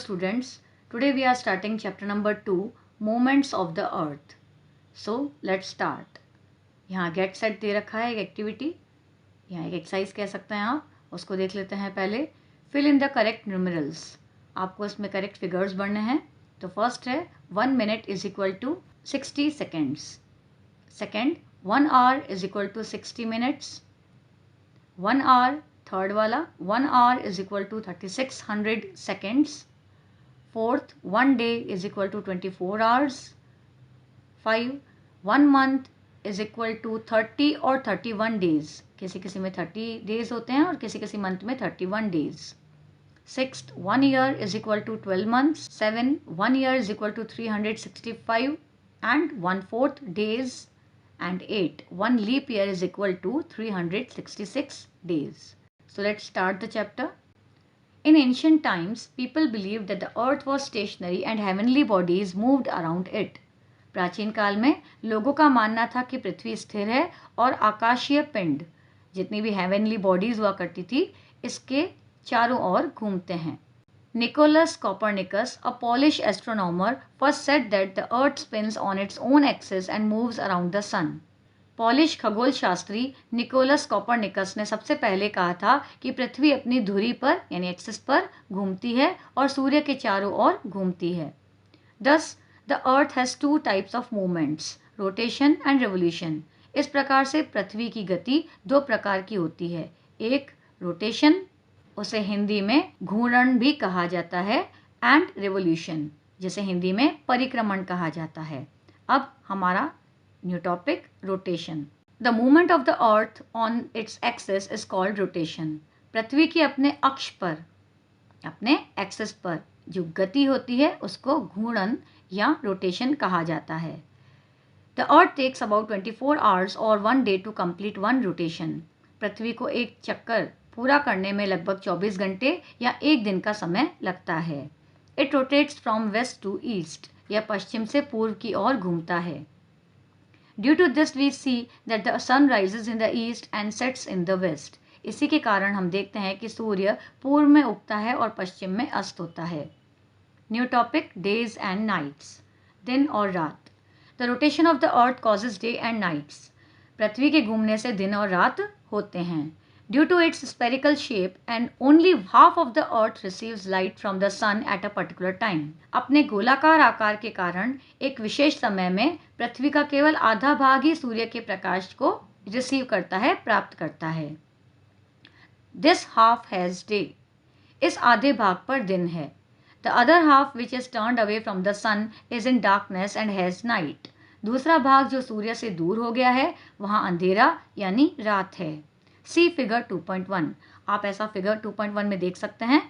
students, today we are starting chapter number 2, Movements of the Earth. So let's start. यहाँ get set दे रखा है एक activity, यहाँ एक एक्सरसाइज कह सकते हैं आप, उसको देख लेते हैं पहले. Fill in the correct numerals. आपको इसमें करेक्ट फिगर्स भरने हैं. तो फर्स्ट है 1 minute is equal to 60 seconds. Second 1 hour is equal to 60 minutes. 1 hour third वाला 1 hour is equal to 3600 seconds. Fourth 1 day is equal to 24 hours. 5 1 month is equal to 30 और 31 days. किसी किसी में 30 days होते हैं और किसी किसी मंथ में 31 days. Sixth 1 year is equal to 12 months. 7 1 year is equal to 365 and 1/4 days. And 8 1 leap year is equal to 366 days. So let's start the chapter. In ancient times, people believed that the earth was stationary and heavenly bodies moved around it. प्राचीन काल में लोगों का मानना था कि पृथ्वी स्थिर है और आकाशीय पिंड जितनी भी हेवनली बॉडीज हुआ करती थी इसके चारों ओर घूमते हैं. Nicholas Copernicus, a Polish astronomer, first said that the earth spins on its own axis and moves around the sun. Polish खगोल शास्त्री निकोलस कॉपरनिकस ने सबसे पहले कहा था कि पृथ्वी अपनी धुरी पर यानी एक्सिस पर घूमती है और सूर्य के चारों ओर घूमती है. Thus, the earth has 2 types of movements, rotation and revolution. इस प्रकार से पृथ्वी की गति 2 प्रकार की होती है. एक रोटेशन, उसे हिंदी में घूर्णन भी कहा जाता है, एंड रिवोल्यूशन जिसे हिंदी में परिक्रमण कहा जाता है. अब हमारा new topic rotation. The movement of the earth on its axis is called rotation. पृथ्वी की अपने अक्ष पर अपने एक्सिस पर जो गति होती है उसको घूर्णन या रोटेशन कहा जाता है. The earth takes about 24 hours और 1 डे टू कंप्लीट 1 रोटेशन. पृथ्वी को एक चक्कर पूरा करने में लगभग 24 घंटे या एक दिन का समय लगता है. It rotates from west to east. यह पश्चिम से पूर्व की ओर घूमता है. Due to this we see that the sun rises in the east and sets in the west. इसी के कारण हम देखते हैं कि सूर्य पूर्व में उगता है और पश्चिम में अस्त होता है. New topic days and nights. दिन और रात. The rotation of the earth causes day and nights. पृथ्वी के घूमने से दिन और रात होते हैं. Due to its spherical shape and only half of the earth receives light from the sun at a particular time. अपने गोलाकार आकार के कारण एक विशेष समय में पृथ्वी का केवल आधा भाग ही सूर्य के प्रकाश को रिसीव करता है, प्राप्त करता है. This half has day. इस आधे भाग पर दिन है. The other half which is turned away from the sun is in darkness and has night. दूसरा भाग जो सूर्य से दूर हो गया है वहाँ अंधेरा यानी रात है. सी फिगर 2.1. आप ऐसा फिगर 2.1 में देख सकते हैं.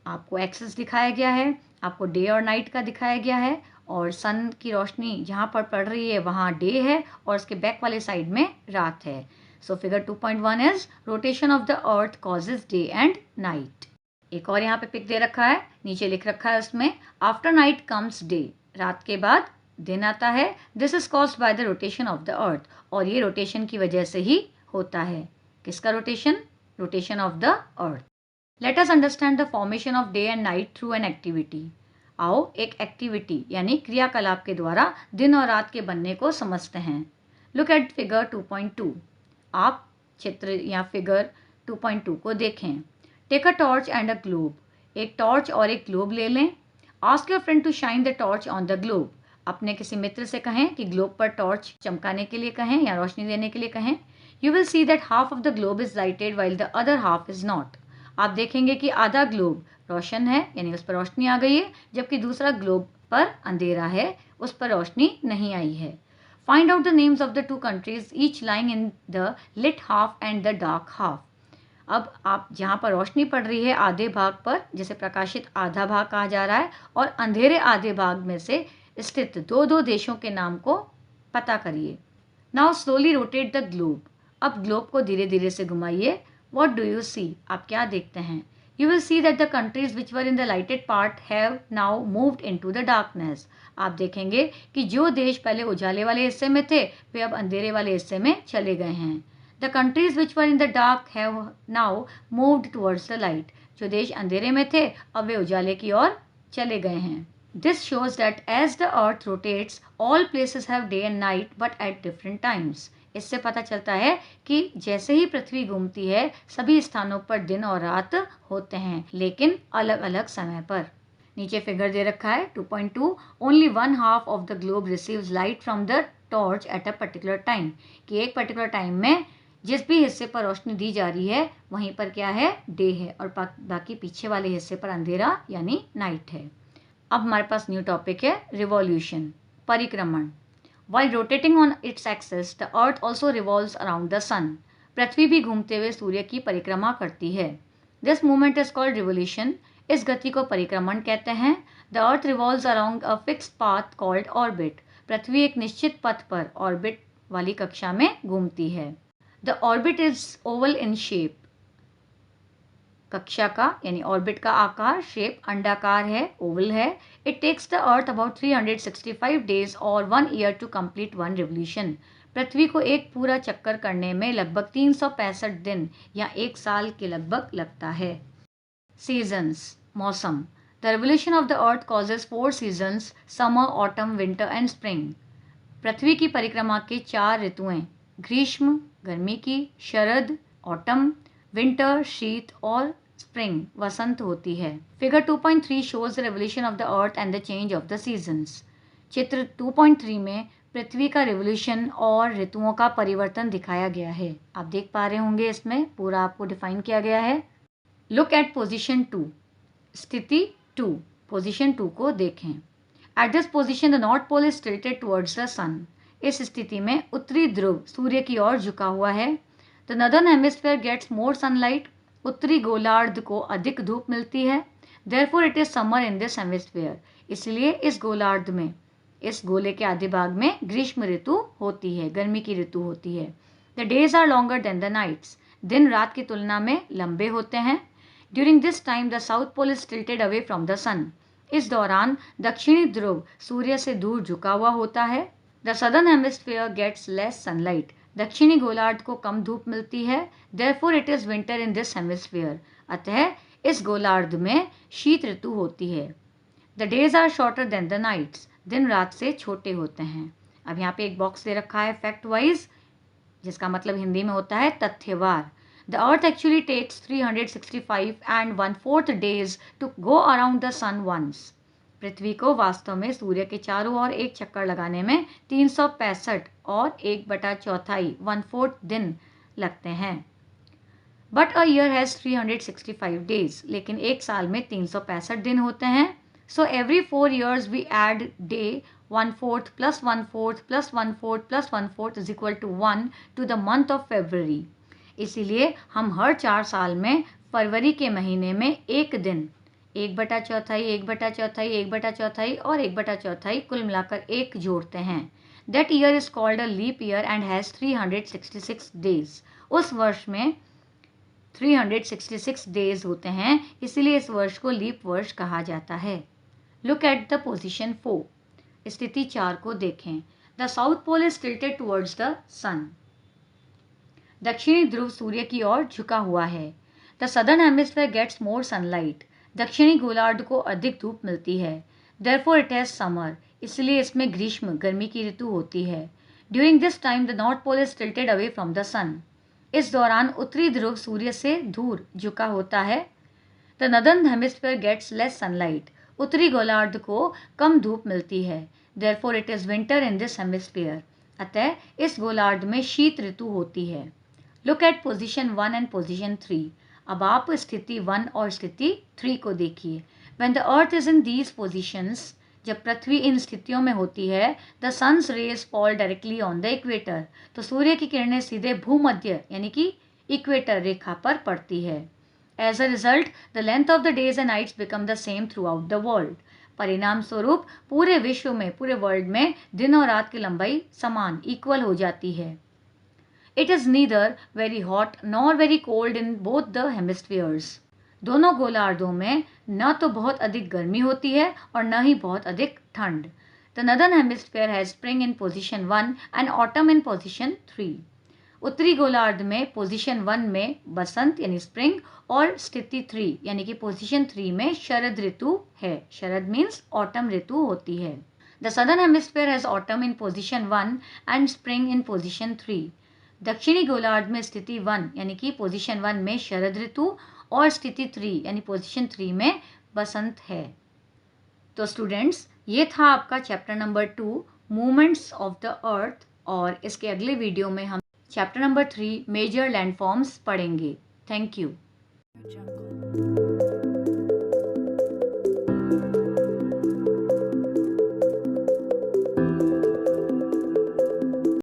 आपको एक्सिस दिखाया गया है, आपको डे और नाइट का दिखाया गया है और सन की रोशनी जहाँ पर पड़ रही है वहाँ डे है और उसके बैक वाले साइड में रात है. So figure 2.1 is rotation of the earth causes day and night. एक और यहाँ पे पिक दे रखा है, नीचे लिख रखा है उसमें आफ्टर नाइट कम्स डे. रात के बाद दिन आता है. This is caused by the rotation of the अर्थ. और ये रोटेशन की वजह से ही होता है. किसका rotation? Rotation of the earth. Let us understand the formation of day and night through an activity. आओ एक एक्टिविटी यानी क्रियाकलाप के द्वारा दिन और रात के बनने को समझते हैं. Look at figure 2.2. आप चित्र या फिगर 2.2 को देखें. Take a torch and a globe. एक टॉर्च और एक ग्लोब ले लें. Ask your friend to shine the torch on the globe. अपने किसी मित्र से कहें कि ग्लोब पर टॉर्च चमकाने के लिए कहें या रोशनी देने के लिए कहें. You will see that half of the globe is lighted while the other half is not. आप देखेंगे कि आधा ग्लोब रोशन है यानी उस पर रोशनी आ गई है जबकि दूसरा ग्लोब पर अंधेरा है, उस पर रोशनी नहीं आई है. Find out the names of the 2 countries each lying in the lit half and the dark half. अब आप जहाँ पर रोशनी पड़ रही है आधे भाग पर जिसे प्रकाशित आधा भाग कहा जा रहा है और अंधेरे आधे भाग में से स्थित 2 देशों के नाम को पता करिए. Now slowly rotate the globe. अब ग्लोब को धीरे धीरे से घुमाइए. What do you see? आप क्या देखते हैं? You will see that the countries which were in the lighted part have now moved into the darkness. आप देखेंगे कि जो देश पहले उजाले वाले हिस्से में थे वे अब अंधेरे वाले हिस्से में चले गए हैं. The countries which were in the dark have now moved towards the light. जो देश अंधेरे में थे अब वे उजाले की ओर चले गए हैं। This shows that as the earth rotates all places have day and night but at different times. इससे पता चलता है कि जैसे ही पृथ्वी घूमती है सभी स्थानों पर दिन और रात होते हैं, लेकिन अलग अलग समय पर। नीचे फिगर दे रखा है 2.2, only 1/2 of the globe receives light from the torch at a particular time, कि एक पर्टिकुलर टाइम में जिस भी हिस्से पर रोशनी दी जा रही है वहीं पर क्या है, डे है, और बाकी पीछे वाले हिस्से पर अंधेरा यानी नाइट है। अब हमारे पास न्यू टॉपिक है रिवॉल्यूशन, परिक्रमण। While rotating on its axis, the Earth also revolves around the sun. पृथ्वी भी घूमते हुए सूर्य की परिक्रमा करती है। This movement is called revolution. इस गति को परिक्रमण कहते हैं। The Earth revolves along a fixed path called orbit. पृथ्वी एक निश्चित पथ पर ऑर्बिट वाली कक्षा में घूमती है। The orbit is oval in shape. कक्षा का यानी ऑर्बिट का आकार, शेप अंडाकार है, ओवल है। It takes the earth about 365 days और 1 ईयर टू कंप्लीट 1 रिवोल्यूशन। पृथ्वी को एक पूरा चक्कर करने में लगभग 365 दिन या 1 साल के लगभग लगता है। सीजन्स, मौसम। The revolution of the earth causes 4 seasons, summer, autumn, winter and spring. पृथ्वी की परिक्रमा के 4 ऋतुएं ग्रीष्म, गर्मी की, शरद, ऑटम, विंटर, शीत और स्प्रिंग, वसंत होती है। Figure 2.3 shows the revolution of the earth and the change of the seasons. चित्र 2.3 में पृथ्वी का रिवोल्यूशन और ऋतुओं का परिवर्तन दिखाया गया है। आप देख पा रहे होंगे, इसमें पूरा आपको डिफाइन किया गया है। लुक एट पोजीशन 2, स्थिति 2, पोजीशन 2 को देखें। At this position the north pole is tilted towards the sun. इस स्थिति में उत्तरी ध्रुव सूर्य की ओर झुका हुआ है। The northern hemisphere gets more sunlight. उत्तरी गोलार्ध को अधिक धूप मिलती है। Therefore it is summer in this hemisphere. इसलिए इस गोलार्ध में, इस गोले के आधे भाग में ग्रीष्म ऋतु होती है, गर्मी की ऋतु होती है। The days are longer than the nights. दिन रात की तुलना में लंबे होते हैं। During this time the south pole is tilted away from the sun. इस दौरान दक्षिणी ध्रुव सूर्य से दूर झुका हुआ होता है। The southern hemisphere gets less sunlight. दक्षिणी गोलार्ध को कम धूप मिलती है। Therefore it is winter in this hemisphere. अतः इस गोलार्ध में शीत ऋतु होती है। The days are shorter than the nights. दिन रात से छोटे होते हैं। अब यहाँ पे एक बॉक्स दे रखा है फैक्ट वाइज, जिसका मतलब हिंदी में होता है तथ्यवार। The earth actually takes 365 and 1/4 days to go around the sun once. पृथ्वी को वास्तव में सूर्य के चारों ओर एक चक्कर लगाने में 365 और 1/4 1/4 दिन लगते हैं। But a year has 365 days. लेकिन एक साल में 365 दिन होते हैं। So every 4 years we add day 1/4 + 1/4 + 1/4 + 1/4 is equal to 1 to the month of February। इसीलिए हम हर 4 साल में फरवरी के महीने में एक दिन 1/4, 1/4, 1/4 और 1/4 कुल मिलाकर एक जोड़ते हैं। That year is called a leap year and has 366 days. उस वर्ष में 366 डेज होते हैं, इसीलिए इस वर्ष को लीप वर्ष कहा जाता है। लुक एट द पोजीशन 4, स्थिति 4 को देखें। The south pole is tilted towards the sun. दक्षिणी ध्रुव सूर्य की ओर झुका हुआ है। The southern hemisphere gets more sunlight. दक्षिणी गोलार्ध को अधिक धूप मिलती है। Therefore it has summer. इसलिए इसमें ग्रीष्म, गर्मी की ऋतु होती है। During this time the north pole is tilted away from the sun. इस दौरान उत्तरी ध्रुव सूर्य से दूर झुका होता है। The northern hemisphere gets less sunlight. उत्तरी गोलार्ध को कम धूप मिलती है। Therefore it is winter in this hemisphere. अतः इस गोलार्ध में शीत ऋतु होती है। Look at position 1 and position 3। अब आप स्थिति 1 और स्थिति 3 को देखिए। When the earth is in these positions, जब पृथ्वी इन स्थितियों में होती है, the sun's rays fall directly on the equator. तो सूर्य की किरणें सीधे भूमध्य यानी कि इक्वेटर रेखा पर पड़ती है। As a result the length of the days and nights become the same throughout the world. परिणाम स्वरूप पूरे विश्व में, पूरे वर्ल्ड में दिन और रात की लंबाई समान, इक्वल हो जाती है। It is neither very hot nor very cold in both the hemispheres. दोनों गोलार्धों में न तो बहुत अधिक गर्मी होती है और न ही बहुत अधिक ठंड। The northern hemisphere has spring in position 1 and autumn in position 3. उत्तरी गोलार्ध में पोजीशन 1 में बसंत यानी स्प्रिंग और स्थिति 3 यानी कि पोजीशन 3 में शरद ऋतु है। शरद मीन्स ऑटम ऋतु होती है। The southern hemisphere has autumn in position 1 and spring in position 3। दक्षिणी गोलार्ध में स्थिति 1 यानी कि पोजीशन 1 में शरद ऋतु और स्थिति 3 यानी पोजीशन 3 में बसंत है। तो स्टूडेंट्स, ये था आपका chapter number 2 movements of the अर्थ, और इसके अगले वीडियो में हम चैप्टर नंबर 3 मेजर लैंडफॉर्म्स पढ़ेंगे। Thank you.